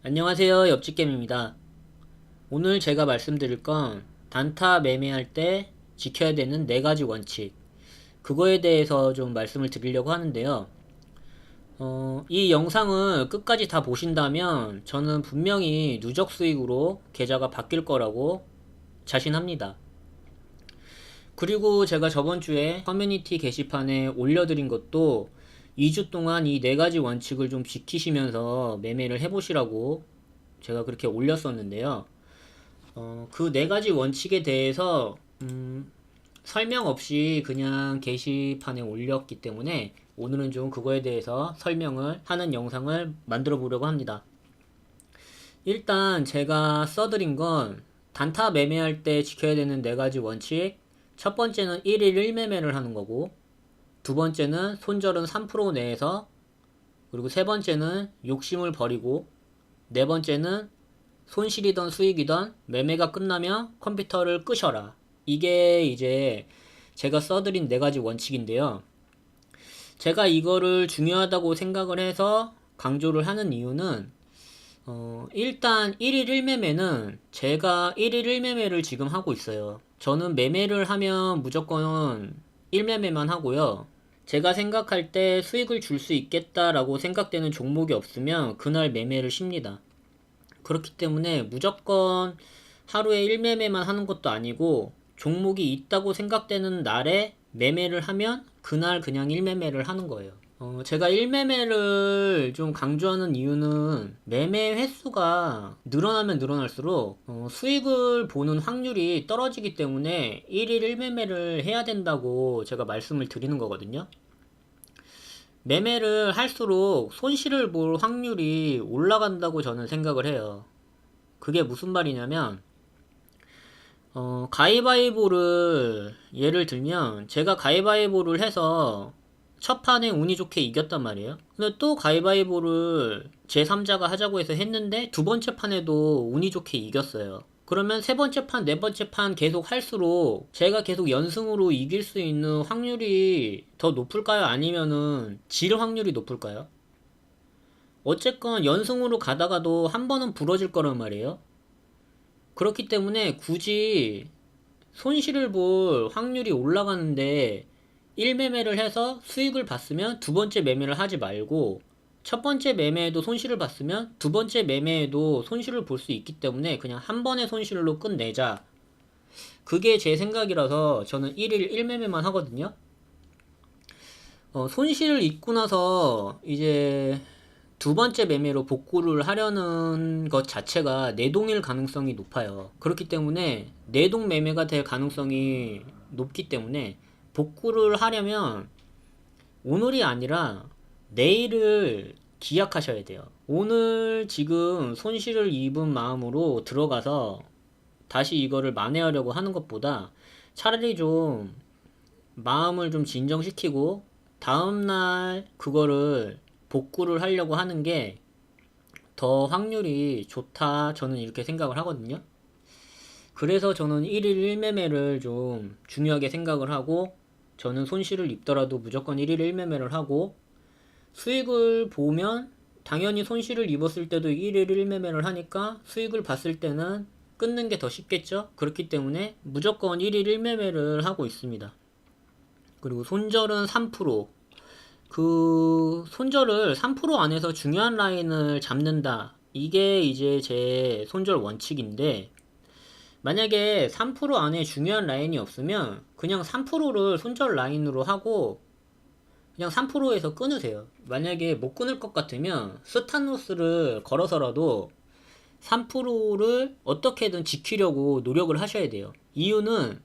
안녕하세요. 옆집겜입니다. 오늘 제가 말씀드릴 건 단타 매매할 때 지켜야 되는 4가지 원칙, 그거에 대해서 좀 말씀을 드리려고 하는데요. 이 영상을 끝까지 다 보신다면 저는 분명히 누적 수익으로 계좌가 바뀔 거라고 자신합니다. 그리고 제가 저번 주에 커뮤니티 게시판에 올려드린 것도 2주 동안 이 4가지 원칙을 좀 지키시면서 매매를 해보시라고 제가 그렇게 올렸었는데요. 그 4가지 원칙에 대해서 설명 없이 그냥 게시판에 올렸기 때문에 오늘은 좀 그거에 대해서 설명을 하는 영상을 만들어 보려고 합니다. 일단 제가 써드린 건 단타 매매할 때 지켜야 되는 4가지 원칙. 첫 번째는 1일 1매매를 하는 거고, 두 번째는 손절은 3% 내에서, 그리고 세 번째는 욕심을 버리고, 네 번째는 손실이던 수익이던 매매가 끝나면 컴퓨터를 끄셔라. 이게 이제 제가 써드린 4가지 원칙인데요. 제가 이거를 중요하다고 생각을 해서 강조를 하는 이유는 일단 1일 1매매는 제가 1일 1매매를 지금 하고 있어요. 저는 매매를 하면 무조건 1매매만 하고요. 제가 생각할 때 수익을 줄 수 있겠다라고 생각되는 종목이 없으면 그날 매매를 쉽니다. 그렇기 때문에 무조건 하루에 1매매만 하는 것도 아니고 종목이 있다고 생각되는 날에 매매를 하면 그날 그냥 1매매를 하는 거예요. 제가 1매매를 좀 강조하는 이유는 매매 횟수가 늘어나면 늘어날수록 수익을 보는 확률이 떨어지기 때문에 1일 1매매를 해야 된다고 제가 말씀을 드리는 거거든요. 매매를 할수록 손실을 볼 확률이 올라간다고 저는 생각을 해요. 그게 무슨 말이냐면 가위바위보를 예를 들면 제가 가위바위보를 해서 첫 판에 운이 좋게 이겼단 말이에요. 근데 또 가위바위보를 제3자가 하자고 해서 했는데 두 번째 판에도 운이 좋게 이겼어요. 그러면 세 번째 판, 네 번째 판 계속 할수록 제가 계속 연승으로 이길 수 있는 확률이 더 높을까요? 아니면은 질 확률이 높을까요? 어쨌건 연승으로 가다가도 한 번은 부러질 거란 말이에요. 그렇기 때문에 굳이 손실을 볼 확률이 올라가는데 1매매를 해서 수익을 봤으면 두 번째 매매를 하지 말고 첫 번째 매매에도 손실을 봤으면 두 번째 매매에도 손실을 볼 수 있기 때문에 그냥 한 번의 손실로 끝내자. 그게 제 생각이라서 저는 1일 1매매만 하거든요. 손실을 입고 나서 이제 두 번째 매매로 복구를 하려는 것 자체가 내동일 가능성이 높아요. 그렇기 때문에 내동 매매가 될 가능성이 높기 때문에 복구를 하려면 오늘이 아니라 내일을 기약하셔야 돼요. 오늘 지금 손실을 입은 마음으로 들어가서 다시 이거를 만회하려고 하는 것보다 차라리 좀 마음을 좀 진정시키고 다음날 그거를 복구를 하려고 하는 게 더 확률이 좋다, 저는 이렇게 생각을 하거든요. 그래서 저는 1일 1매매를 좀 중요하게 생각을 하고, 저는 손실을 입더라도 무조건 1일 1매매를 하고, 수익을 보면 당연히 손실을 입었을 때도 1일 1매매를 하니까 수익을 봤을 때는 끊는 게 더 쉽겠죠. 그렇기 때문에 무조건 1일 1매매를 하고 있습니다. 그리고 손절은 3%. 그 손절을 3% 안에서 중요한 라인을 잡는다. 이게 이제 제 손절 원칙인데, 만약에 3% 안에 중요한 라인이 없으면 그냥 3%를 손절 라인으로 하고 그냥 3%에서 끊으세요. 만약에 못 끊을 것 같으면 스탑로스를 걸어서라도 3%를 어떻게든 지키려고 노력을 하셔야 돼요. 이유는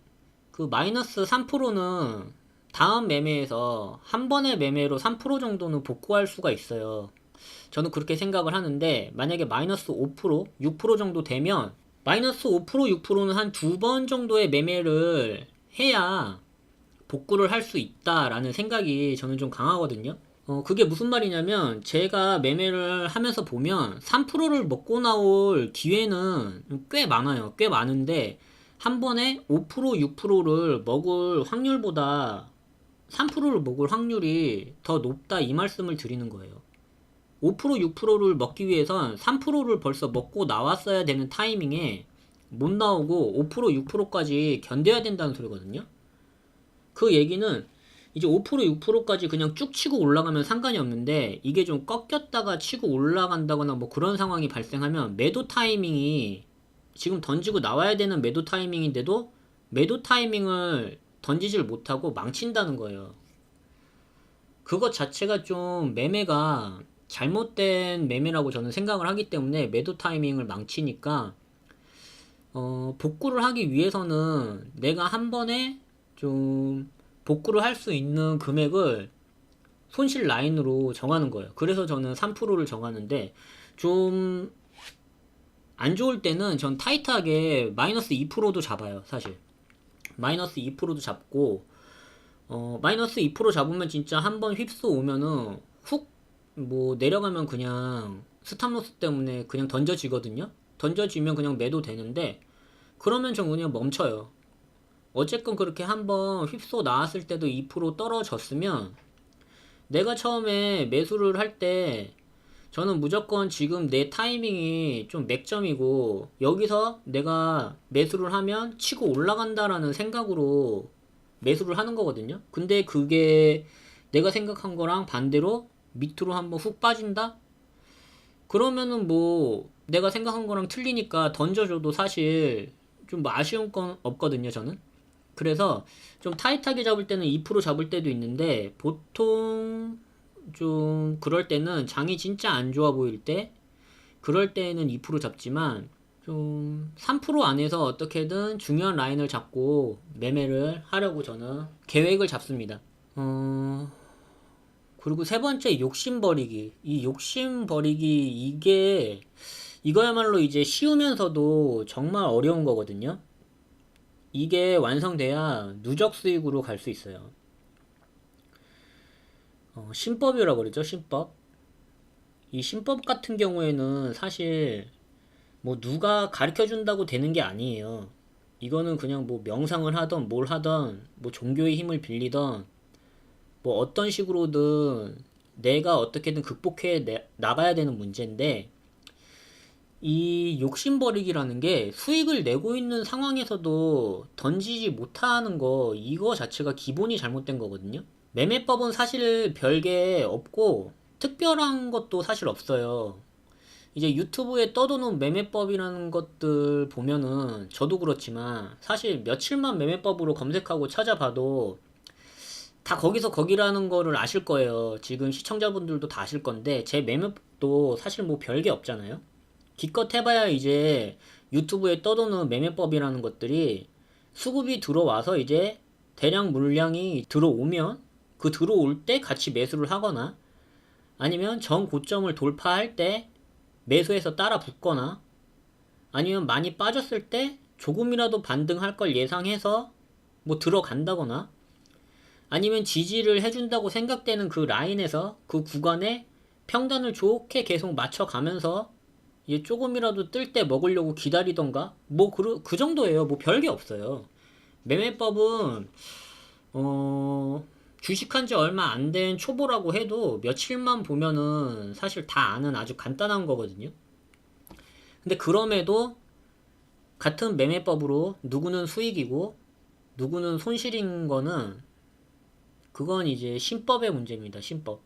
그 마이너스 3%는 다음 매매에서 한 번의 매매로 3% 정도는 복구할 수가 있어요. 저는 그렇게 생각을 하는데, 만약에 마이너스 5%, 6% 정도 되면 마이너스 5%, 6%는 한 두 번 정도의 매매를 해야 복구를 할 수 있다라는 생각이 저는 좀 강하거든요. 그게 무슨 말이냐면 제가 매매를 하면서 보면 3%를 먹고 나올 기회는 꽤 많아요. 꽤 많은데 한 번에 5%, 6%를 먹을 확률보다 3%를 먹을 확률이 더 높다, 이 말씀을 드리는 거예요. 5% 6%를 먹기 위해선 3%를 벌써 먹고 나왔어야 되는 타이밍에 못 나오고 5% 6%까지 견뎌야 된다는 소리거든요. 그 얘기는 이제 5% 6%까지 그냥 쭉 치고 올라가면 상관이 없는데, 이게 좀 꺾였다가 치고 올라간다거나 뭐 그런 상황이 발생하면 매도 타이밍이 지금 던지고 나와야 되는 매도 타이밍인데도 매도 타이밍을 던지질 못하고 망친다는 거예요. 그것 자체가 좀 매매가 잘못된 매매라고 저는 생각을 하기 때문에, 매도 타이밍을 망치니까 복구를 하기 위해서는 내가 한 번에 좀 복구를 할 수 있는 금액을 손실 라인으로 정하는 거예요. 그래서 저는 3%를 정하는데, 좀 안 좋을 때는 전 타이트하게 마이너스 2%도 잡아요, 사실. 마이너스 2%도 잡고, 마이너스 2% 잡으면 진짜 한 번 휩쓸어 오면은 훅 뭐 내려가면 그냥 스탑로스 때문에 그냥 던져지거든요. 던져지면 그냥 매도 되는데, 그러면 전 그냥 멈춰요. 어쨌건 그렇게 한번 휩쓸어 나왔을 때도 2% 떨어졌으면, 내가 처음에 매수를 할 때 저는 무조건 지금 내 타이밍이 좀 맥점이고 여기서 내가 매수를 하면 치고 올라간다라는 생각으로 매수를 하는 거거든요. 근데 그게 내가 생각한 거랑 반대로 밑으로 한번 훅 빠진다? 그러면은 뭐 내가 생각한 거랑 틀리니까 던져줘도 사실 좀 뭐 아쉬운 건 없거든요, 저는. 그래서 좀 타이트하게 잡을 때는 2% 잡을 때도 있는데, 보통 좀 그럴 때는 장이 진짜 안 좋아 보일 때, 그럴 때는 2% 잡지만 좀 3% 안에서 어떻게든 중요한 라인을 잡고 매매를 하려고 저는 계획을 잡습니다. 그리고 세 번째, 욕심 버리기. 이 욕심 버리기, 이거야말로 이제 쉬우면서도 정말 어려운 거거든요. 이게 완성돼야 누적 수익으로 갈 수 있어요. 신법이라고 그러죠, 신법. 이 신법 같은 경우에는 사실 뭐 누가 가르쳐 준다고 되는 게 아니에요. 이거는 그냥 뭐 명상을 하던 뭘 하던 뭐 종교의 힘을 빌리던 뭐 어떤 식으로든 내가 어떻게든 극복해 나가야 되는 문제인데, 이 욕심버리기라는 게 수익을 내고 있는 상황에서도 던지지 못하는 거, 이거 자체가 기본이 잘못된 거거든요. 매매법은 사실 별게 없고 특별한 것도 사실 없어요. 이제 유튜브에 떠도는 매매법이라는 것들 보면은 저도 그렇지만 사실 며칠만 매매법으로 검색하고 찾아봐도 다 거기서 거기라는 거를 아실 거예요. 지금 시청자분들도 다 아실 건데, 제 매매법도 사실 뭐 별게 없잖아요. 기껏 해봐야 이제 유튜브에 떠도는 매매법이라는 것들이 수급이 들어와서 이제 대량 물량이 들어오면 그 들어올 때 같이 매수를 하거나, 아니면 전 고점을 돌파할 때 매수해서 따라 붙거나, 아니면 많이 빠졌을 때 조금이라도 반등할 걸 예상해서 뭐 들어간다거나, 아니면 지지를 해준다고 생각되는 그 라인에서 그 구간에 평단을 좋게 계속 맞춰가면서 이게 조금이라도 뜰 때 먹으려고 기다리던가, 뭐 그 정도예요. 뭐 별게 없어요. 매매법은 주식한 지 얼마 안 된 초보라고 해도 며칠만 보면은 사실 다 아는 아주 간단한 거거든요. 근데 그럼에도 같은 매매법으로 누구는 수익이고 누구는 손실인 거는, 그건 이제 신법의 문제입니다. 신법.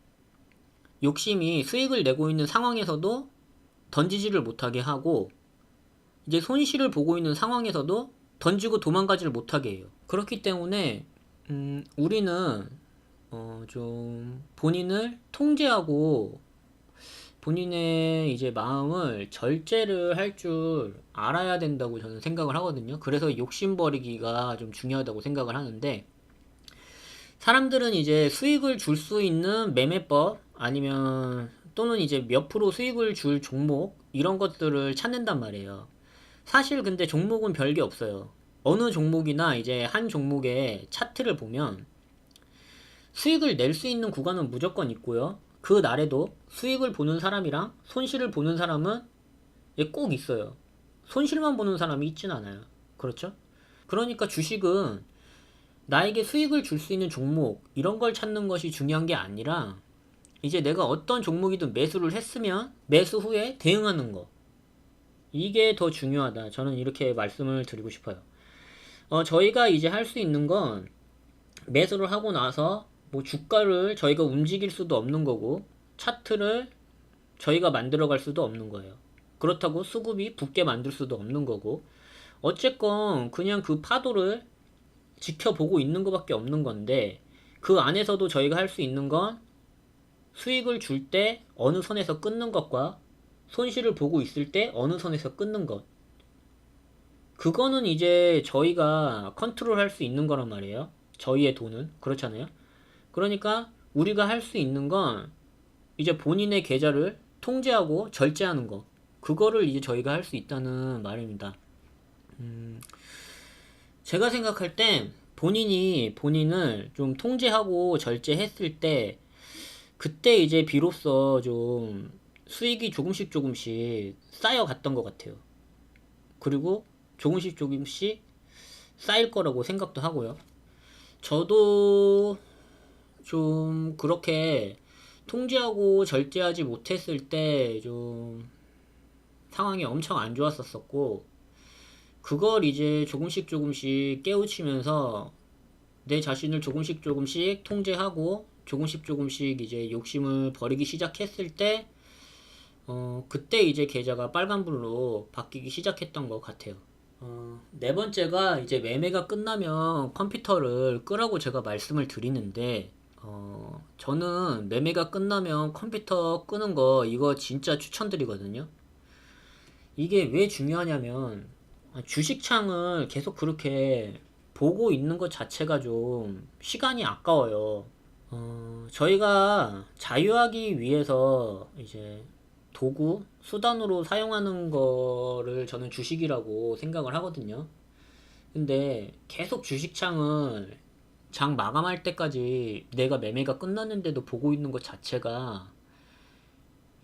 욕심이 수익을 내고 있는 상황에서도 던지지를 못하게 하고, 이제 손실을 보고 있는 상황에서도 던지고 도망가지를 못하게 해요. 그렇기 때문에 우리는 좀 본인을 통제하고 본인의 이제 마음을 절제를 할 줄 알아야 된다고 저는 생각을 하거든요. 그래서 욕심 버리기가 좀 중요하다고 생각을 하는데, 사람들은 이제 수익을 줄 수 있는 매매법, 아니면 또는 이제 몇 프로 수익을 줄 종목, 이런 것들을 찾는단 말이에요. 사실 근데 종목은 별게 없어요. 어느 종목이나 이제 한 종목의 차트를 보면 수익을 낼 수 있는 구간은 무조건 있고요. 그 날에도 수익을 보는 사람이랑 손실을 보는 사람은 꼭 있어요. 손실만 보는 사람이 있진 않아요. 그렇죠? 그러니까 주식은 나에게 수익을 줄 수 있는 종목, 이런 걸 찾는 것이 중요한 게 아니라 이제 내가 어떤 종목이든 매수를 했으면 매수 후에 대응하는 거. 이게 더 중요하다. 저는 이렇게 말씀을 드리고 싶어요. 저희가 이제 할 수 있는 건 매수를 하고 나서 뭐 주가를 저희가 움직일 수도 없는 거고 차트를 저희가 만들어 갈 수도 없는 거예요. 그렇다고 수급이 붙게 만들 수도 없는 거고 어쨌건 그냥 그 파도를 지켜보고 있는 것밖에 없는 건데 그 안에서도 저희가 할 수 있는 건 수익을 줄 때 어느 선에서 끊는 것과 손실을 보고 있을 때 어느 선에서 끊는 것. 그거는 이제 저희가 컨트롤 할 수 있는 거란 말이에요. 저희의 돈은. 그렇잖아요. 그러니까 우리가 할 수 있는 건 이제 본인의 계좌를 통제하고 절제하는 거. 그거를 이제 저희가 할 수 있다는 말입니다. 제가 생각할 땐 본인이 본인을 좀 통제하고 절제했을 때 그때 이제 비로소 좀 수익이 조금씩 조금씩 쌓여갔던 것 같아요. 그리고 조금씩 조금씩 쌓일 거라고 생각도 하고요. 저도 좀 그렇게 통제하고 절제하지 못했을 때 좀 상황이 엄청 안 좋았었고 그걸 이제 조금씩 조금씩 깨우치면서 내 자신을 조금씩 조금씩 통제하고 조금씩 조금씩 이제 욕심을 버리기 시작했을 때 그때 이제 계좌가 빨간불로 바뀌기 시작했던 것 같아요. 네 번째가 이제 매매가 끝나면 컴퓨터를 끄라고 제가 말씀을 드리는데 저는 매매가 끝나면 컴퓨터 끄는 거 이거 진짜 추천드리거든요. 이게 왜 중요하냐면 주식창을 계속 그렇게 보고 있는 것 자체가 좀 시간이 아까워요. 저희가 자유하기 위해서 이제 도구, 수단으로 사용하는 거를 저는 주식이라고 생각을 하거든요. 근데 계속 주식창을 장 마감할 때까지 내가 매매가 끝났는데도 보고 있는 것 자체가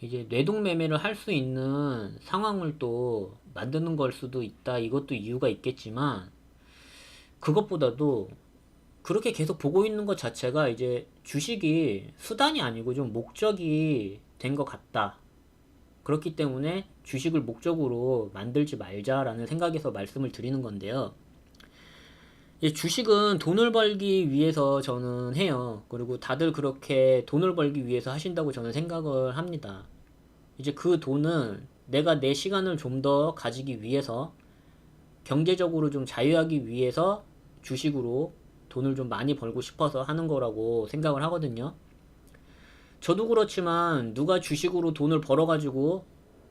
이제 뇌동매매를 할 수 있는 상황을 또 만드는 걸 수도 있다. 이것도 이유가 있겠지만 그것보다도 그렇게 계속 보고 있는 것 자체가 이제 주식이 수단이 아니고 좀 목적이 된 것 같다. 그렇기 때문에 주식을 목적으로 만들지 말자라는 생각에서 말씀을 드리는 건데요. 이제 주식은 돈을 벌기 위해서 저는 해요. 그리고 다들 그렇게 돈을 벌기 위해서 하신다고 저는 생각을 합니다. 이제 그 돈은 내가 내 시간을 좀 더 가지기 위해서 경제적으로 좀 자유하기 위해서 주식으로 돈을 좀 많이 벌고 싶어서 하는 거라고 생각을 하거든요. 저도 그렇지만 누가 주식으로 돈을 벌어가지고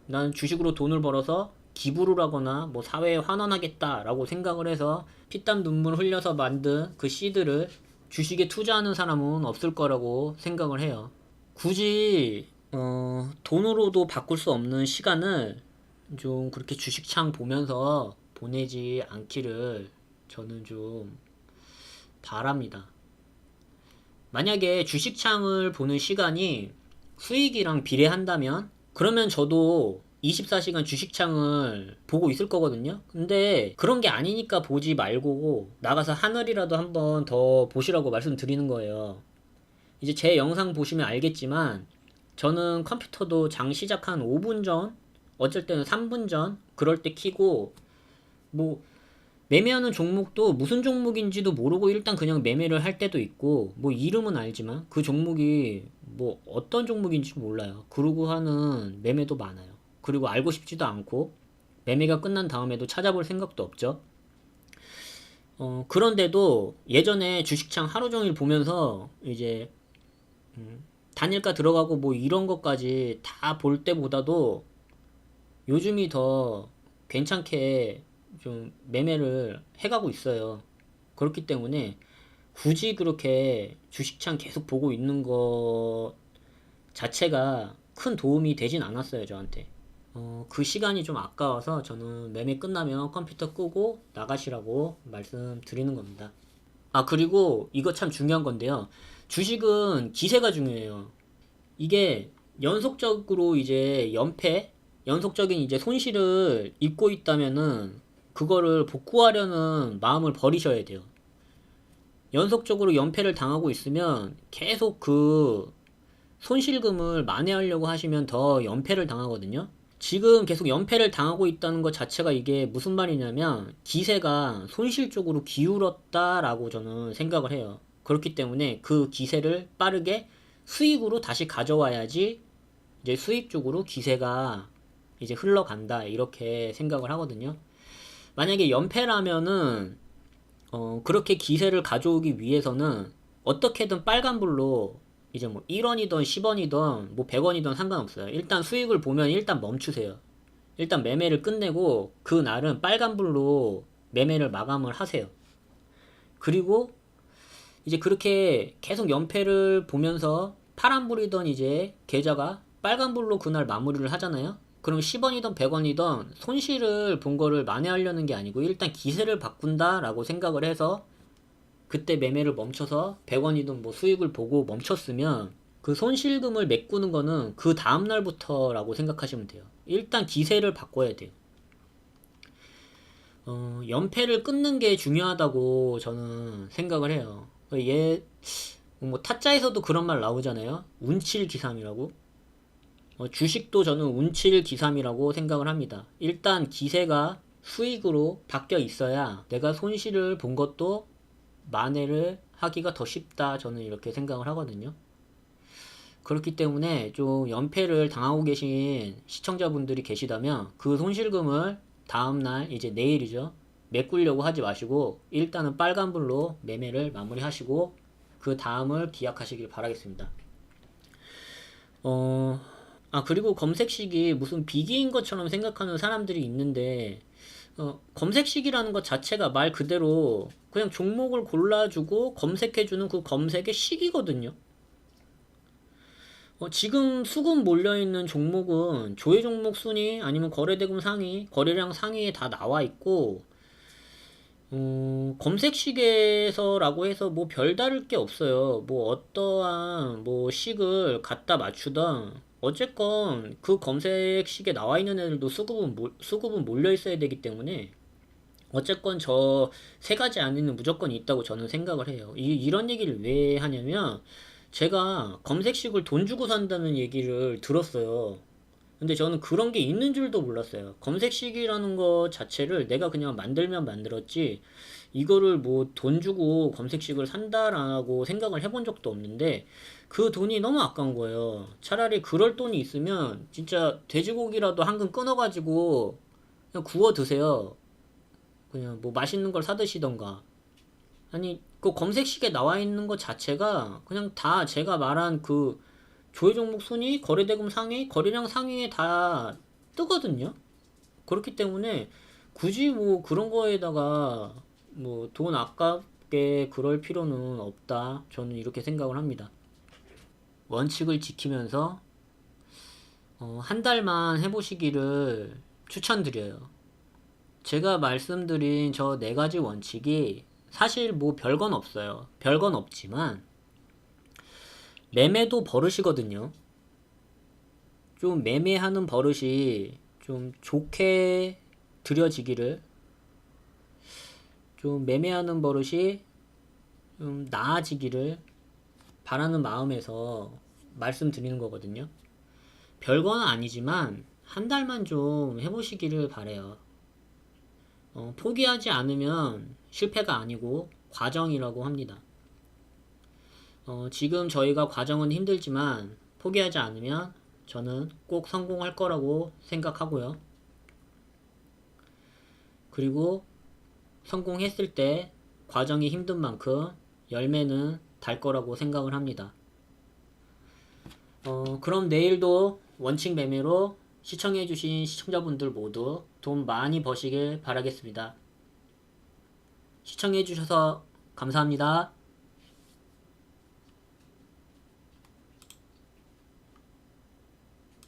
난 주식으로 돈을 벌어서 기부를 하거나 뭐 사회에 환원하겠다라고 생각을 해서 피땀 눈물 흘려서 만든 그 씨드를 주식에 투자하는 사람은 없을 거라고 생각을 해요. 굳이 돈으로도 바꿀 수 없는 시간을 좀 그렇게 주식창 보면서 보내지 않기를 저는 좀 바랍니다. 만약에 주식창을 보는 시간이 수익이랑 비례한다면 그러면 저도 24시간 주식창을 보고 있을 거거든요. 근데 그런 게 아니니까 보지 말고 나가서 하늘이라도 한번 더 보시라고 말씀드리는 거예요. 이제 제 영상 보시면 알겠지만 저는 컴퓨터도 장 시작한 5분 전, 어쩔 때는 3분 전 그럴 때 키고 뭐 매매하는 종목도 무슨 종목인지도 모르고 일단 그냥 매매를 할 때도 있고 뭐 이름은 알지만 그 종목이 뭐 어떤 종목인지 몰라요. 그러고 하는 매매도 많아요. 그리고 알고 싶지도 않고 매매가 끝난 다음에도 찾아볼 생각도 없죠. 그런데도 예전에 주식창 하루 종일 보면서 이제 단일가 들어가고 뭐 이런 것까지 다 볼 때보다도 요즘이 더 괜찮게 좀 매매를 해가고 있어요. 그렇기 때문에 굳이 그렇게 주식창 계속 보고 있는 것 자체가 큰 도움이 되진 않았어요, 저한테. 그 시간이 좀 아까워서 저는 매매 끝나면 컴퓨터 끄고 나가시라고 말씀드리는 겁니다. 아, 그리고 이거 참 중요한 건데요. 주식은 기세가 중요해요. 이게 연속적으로 이제 연속적인 이제 손실을 입고 있다면은 그거를 복구하려는 마음을 버리셔야 돼요. 연속적으로 연패를 당하고 있으면 계속 그 손실금을 만회하려고 하시면 더 연패를 당하거든요. 지금 계속 연패를 당하고 있다는 것 자체가 이게 무슨 말이냐면 기세가 손실 쪽으로 기울었다라고 저는 생각을 해요. 그렇기 때문에 그 기세를 빠르게 수익으로 다시 가져와야지 이제 수익 쪽으로 기세가 이제 흘러간다 이렇게 생각을 하거든요. 만약에 연패라면은 그렇게 기세를 가져오기 위해서는 어떻게든 빨간불로 이제 뭐 1원이든 10원이든 뭐 100원이든 상관없어요. 일단 수익을 보면 일단 멈추세요. 일단 매매를 끝내고 그 날은 빨간불로 매매를 마감을 하세요. 그리고 이제 그렇게 계속 연패를 보면서 파란불이던 이제 계좌가 빨간불로 그날 마무리를 하잖아요. 그럼 10원이든 100원이든 손실을 본 거를 만회하려는 게 아니고 일단 기세를 바꾼다라고 생각을 해서 그때 매매를 멈춰서 100원이든 뭐 수익을 보고 멈췄으면 그 손실금을 메꾸는 거는 그 다음날부터라고 생각하시면 돼요. 일단 기세를 바꿔야 돼요. 연패를 끊는 게 중요하다고 저는 생각을 해요. 뭐 타짜에서도 그런 말 나오잖아요. 운칠기삼이라고. 주식도 저는 운칠기삼이라고 생각을 합니다. 일단 기세가 수익으로 바뀌어 있어야 내가 손실을 본 것도 만회를 하기가 더 쉽다. 저는 이렇게 생각을 하거든요. 그렇기 때문에 좀 연패를 당하고 계신 시청자분들이 계시다면 그 손실금을 다음날 이제 내일이죠. 메꾸려고 하지 마시고 일단은 빨간불로 매매를 마무리하시고 그 다음을 기약하시길 바라겠습니다. 그리고 검색식이 무슨 비기인 것처럼 생각하는 사람들이 있는데 검색식이라는 것 자체가 말 그대로 그냥 종목을 골라주고 검색해주는 그 검색의 식이거든요. 지금 수급 몰려있는 종목은 조회 종목 순위 아니면 거래대금 상위, 거래량 상위에 다 나와 있고 검색식에서라고 해서 뭐 별다를 게 없어요. 뭐 어떠한 뭐 식을 갖다 맞추던 어쨌건 그 검색식에 나와 있는 애들도 수급은 몰려 있어야 되기 때문에 어쨌건 저 세 가지 안에는 무조건 있다고 저는 생각을 해요. 이런 얘기를 왜 하냐면 제가 검색식을 돈 주고 산다는 얘기를 들었어요. 근데 저는 그런 게 있는 줄도 몰랐어요. 검색식이라는 것 자체를 내가 그냥 만들면 만들었지 이거를 뭐 돈 주고 검색식을 산다라고 생각을 해본 적도 없는데 그 돈이 너무 아까운 거예요. 차라리 그럴 돈이 있으면 진짜 돼지고기라도 한 근 끊어가지고 그냥 구워 드세요. 그냥 뭐 맛있는 걸 사 드시던가. 아니 그 검색식에 나와 있는 것 자체가 그냥 다 제가 말한 그 조회 종목 순위, 거래대금 상위, 거래량 상위에 다 뜨거든요. 그렇기 때문에 굳이 뭐 그런 거에다가 뭐 돈 아깝게 그럴 필요는 없다. 저는 이렇게 생각을 합니다. 원칙을 지키면서 한 달만 해보시기를 추천드려요. 제가 말씀드린 저 네 가지 원칙이 사실 뭐 별건 없어요. 별건 없지만 매매도 버릇이거든요. 좀 매매하는 버릇이 좀 좋게 들여지기를, 좀 매매하는 버릇이 좀 나아지기를 바라는 마음에서 말씀드리는 거거든요. 별건 아니지만 한 달만 좀 해보시기를 바래요. 포기하지 않으면 실패가 아니고 과정이라고 합니다. 지금 저희가 과정은 힘들지만 포기하지 않으면 저는 꼭 성공할 거라고 생각하고요. 그리고 성공했을 때 과정이 힘든 만큼 열매는 달 거라고 생각을 합니다. 그럼 내일도 원칙 매매로 시청해주신 시청자분들 모두 돈 많이 버시길 바라겠습니다. 시청해주셔서 감사합니다.